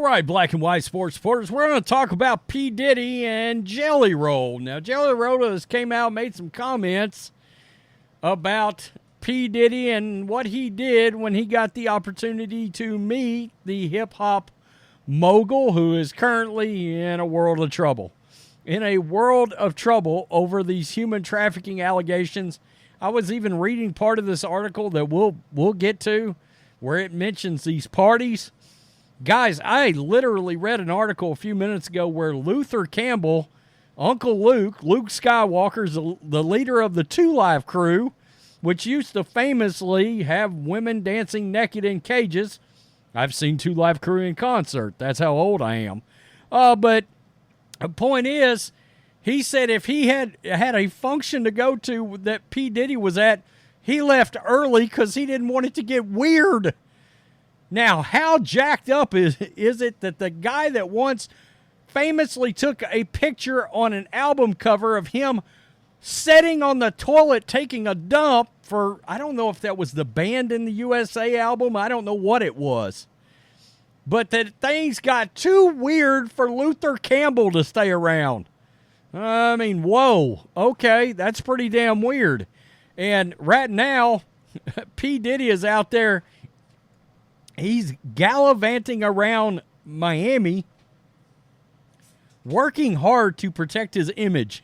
right, black and white sports supporters, we're going to talk about P. Diddy and Jelly Roll. Now, Jelly Roll has came out and made some comments about P. Diddy and what he did when he got the opportunity to meet the Hip Hop Mogul, who is currently in a world of trouble. In a world of trouble over these human trafficking allegations. I was even reading part of this article that we'll get to where it mentions these parties. Guys, I literally read an article a few minutes ago where Luther Campbell, Uncle Luke Skywalker's the leader of the 2 Live crew, which used to famously have women dancing naked in cages. I've seen 2 Live crew in concert. That's how old I am. But the point is, he said if he had a function to go to that P. Diddy was at, he left early because he didn't want it to get weird. Now, how jacked up is it that the guy that once famously took a picture on an album cover of him sitting on the toilet taking a dump for, I don't know if that was the Band in the USA album, I don't know what it was, but that things got too weird for Luther Campbell to stay around. I mean, whoa, okay, that's pretty damn weird. And right now, P. Diddy is out there. He's gallivanting around Miami, working hard to protect his image.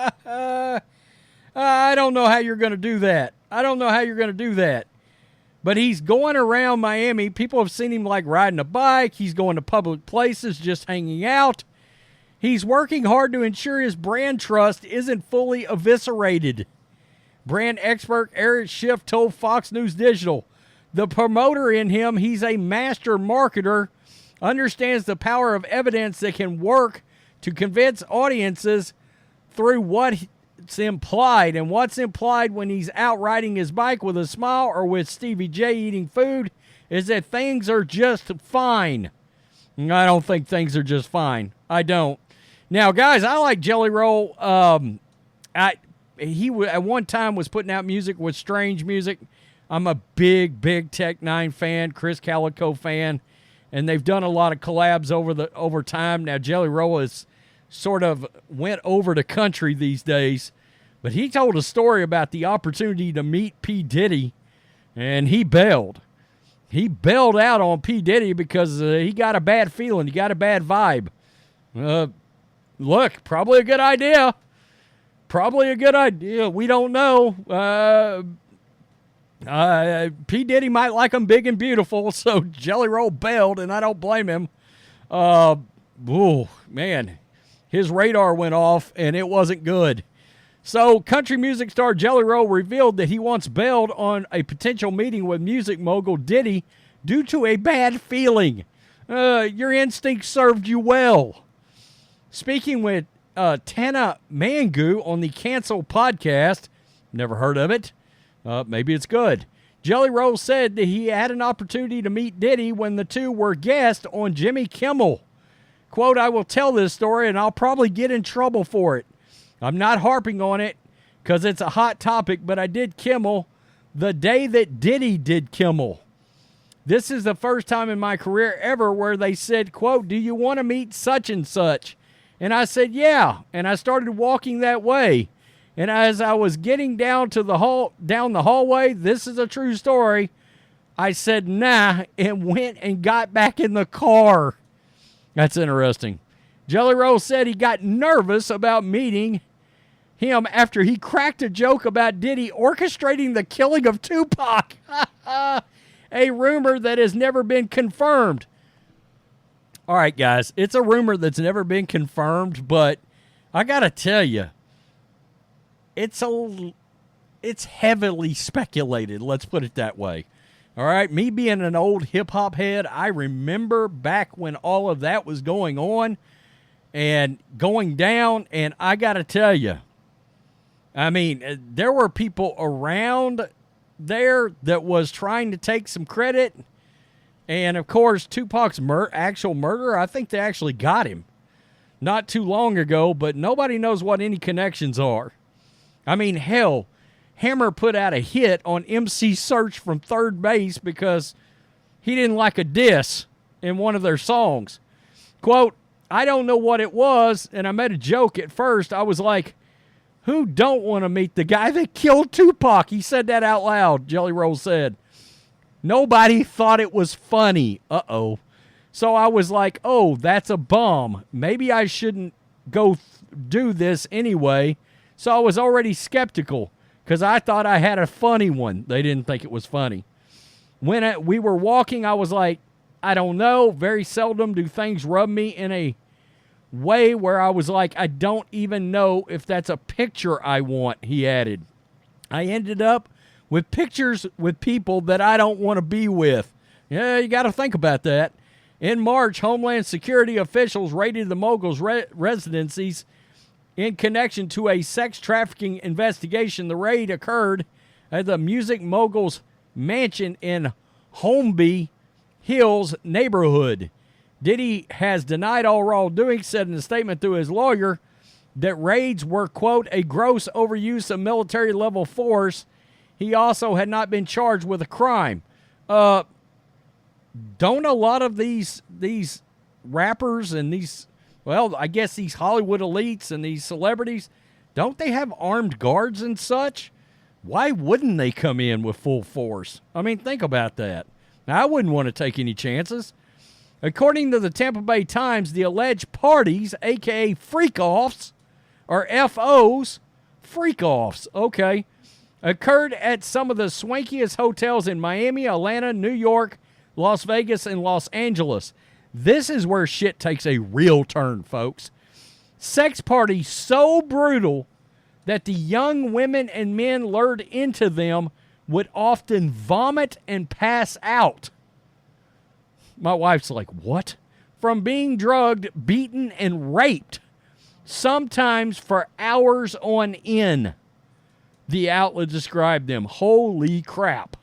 I don't know how you're going to do that. But he's going around Miami. People have seen him like riding a bike. He's going to public places, just hanging out. He's working hard to ensure his brand trust isn't fully eviscerated. Brand expert Eric Schiff told Fox News Digital, the promoter in him, he's a master marketer, understands the power of evidence that can work to convince audiences through what's implied. And what's implied when he's out riding his bike with a smile or with Stevie J eating food is that things are just fine. I don't think things are just fine. I don't. Now, guys, I like Jelly Roll. He at one time was putting out music with Strange Music. I'm a big Tech 9 fan, Chris Calico fan, and they've done a lot of collabs over time. Now, Jelly Roll has sort of went over the country these days, but he told a story about the opportunity to meet P. Diddy, and he bailed. He bailed out on P. Diddy because he got a bad feeling. He got a bad vibe. Look, probably a good idea. We don't know. P. Diddy might like him big and beautiful, so Jelly Roll bailed, and I don't blame him. Man, his radar went off, and it wasn't good. So country music star Jelly Roll revealed that he once bailed on a potential meeting with music mogul Diddy due to a bad feeling. Your instincts served you well. Speaking with Tana Mangu on the Cancel podcast, never heard of it. Maybe it's good. Jelly Roll said that he had an opportunity to meet Diddy when the two were guests on Jimmy Kimmel. Quote, I will tell this story and I'll probably get in trouble for it. I'm not harping on it because it's a hot topic, but I did Kimmel the day that Diddy did Kimmel. This is the first time in my career ever where they said, quote, do you want to meet such and such? And I said, yeah. And I started walking that way. And as I was getting down the hallway, this is a true story, I said, nah, and went and got back in the car. That's interesting. Jelly Roll said he got nervous about meeting him after he cracked a joke about Diddy orchestrating the killing of Tupac. A rumor that has never been confirmed. All right, guys, it's a rumor that's never been confirmed, but I got to tell you, it's heavily speculated, let's put it that way. All right, me being an old hip-hop head, I remember back when all of that was going on and going down, and I got to tell you, I mean, there were people around there that was trying to take some credit, and of course, Tupac's actual murder, I think they actually got him not too long ago, but nobody knows what any connections are. I mean, hell, Hammer put out a hit on MC Search from third base because he didn't like a diss. in one of their songs. Quote, I don't know what it was, and I made a joke at first. I was like, who don't want to meet the guy that killed Tupac? He said that out loud, Jelly Roll said. Nobody thought it was funny. Uh-oh. So I was like, oh, that's a bomb. Maybe I shouldn't go do this anyway. So I was already skeptical because I thought I had a funny one. They didn't think it was funny. When we were walking, I was like, I don't know. Very seldom do things rub me in a way where I was like, I don't even know if that's a picture I want, he added. I ended up with pictures with people that I don't want to be with. Yeah, you got to think about that. In March, Homeland Security officials raided the Mogul's residencies in connection to a sex trafficking investigation. The raid occurred at the Music Mogul's mansion in Holmby Hills neighborhood. Diddy has denied all wrongdoing, said in a statement through his lawyer that raids were, quote, a gross overuse of military-level force. He also had not been charged with a crime. Don't a lot of these rappers and these, well, I guess these Hollywood elites and these celebrities, don't they have armed guards and such? Why wouldn't they come in with full force? I mean, think about that. Now, I wouldn't want to take any chances. According to the Tampa Bay Times, the alleged parties, a.k.a. freak-offs, or F.O.s, freak-offs, okay, occurred at some of the swankiest hotels in Miami, Atlanta, New York, Las Vegas, and Los Angeles. This is where shit takes a real turn, folks. Sex parties so brutal that the young women and men lured into them would often vomit and pass out. My wife's like, what? From being drugged, beaten, and raped, sometimes for hours on end. The outlet described them. Holy crap.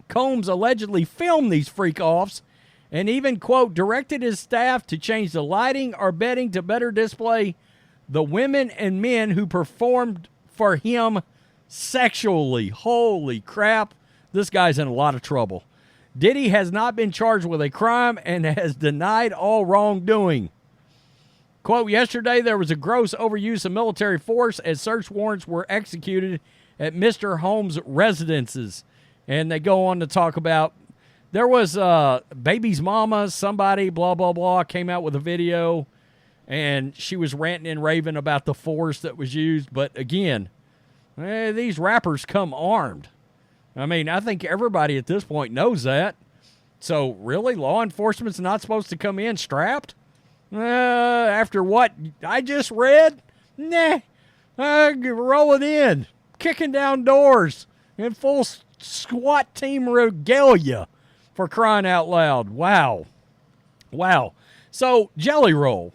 Combs allegedly filmed these freak-offs and even, quote, directed his staff to change the lighting or bedding to better display the women and men who performed for him sexually. Holy crap. This guy's in a lot of trouble. Diddy has not been charged with a crime and has denied all wrongdoing. Quote, yesterday there was a gross overuse of military force as search warrants were executed at Mr. Holmes' residences. And they go on to talk about, there was baby's mama, somebody, blah, blah, blah, came out with a video, and she was ranting and raving about the force that was used. But again, these rappers come armed. I mean, I think everybody at this point knows that. So, really, law enforcement's not supposed to come in strapped? After what I just read? Nah. Roll it in. Kicking down doors in full SWAT team regalia, for crying out loud. Wow. Wow. So, Jelly Roll,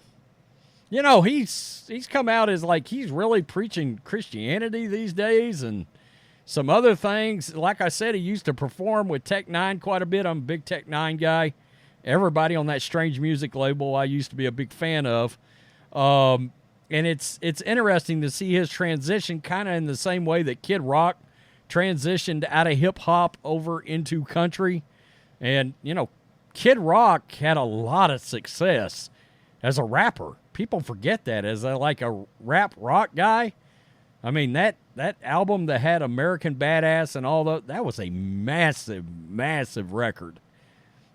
you know, he's come out as like he's really preaching Christianity these days and some other things. Like I said, he used to perform with Tech Nine quite a bit. I'm a big Tech Nine guy. Everybody on that Strange Music label I used to be a big fan of. And it's interesting to see his transition kind of in the same way that Kid Rock transitioned out of hip-hop over into country. And, you know, Kid Rock had a lot of success as a rapper. People forget that as a rap rock guy. I mean, that album that had American Badass and all that was a massive, massive record.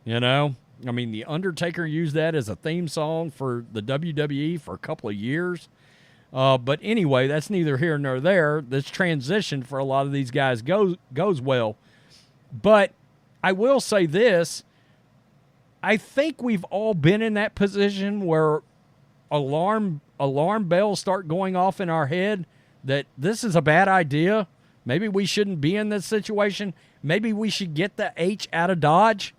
You know? I mean, The Undertaker used that as a theme song for the WWE for a couple of years. But anyway, that's neither here nor there. This transition for a lot of these guys goes well. But I will say this. I think we've all been in that position where alarm bells start going off in our head that this is a bad idea. Maybe we shouldn't be in this situation. Maybe we should get the H out of Dodge.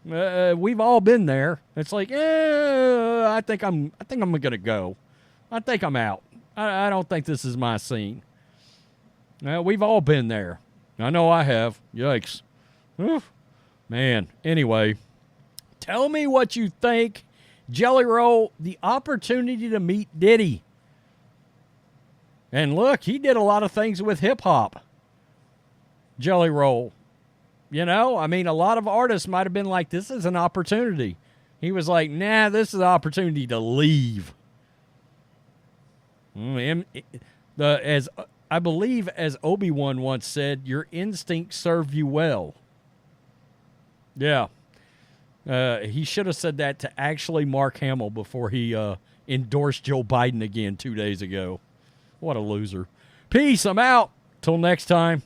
We've all been there. It's like, I think I'm gonna go. I think I'm out. I don't think this is my scene. We've all been there. I know I have. Yikes. Oof. Man. Anyway, tell me what you think. Jelly Roll, the opportunity to meet Diddy. And look, he did a lot of things with hip hop. Jelly Roll. You know, I mean, a lot of artists might have been like, this is an opportunity. He was like, nah, this is an opportunity to leave. As I believe, as Obi-Wan once said, your instincts serve you well. Yeah. He should have said that to actually Mark Hamill before he endorsed Joe Biden again 2 days ago. What a loser. Peace. I'm out. Till next time.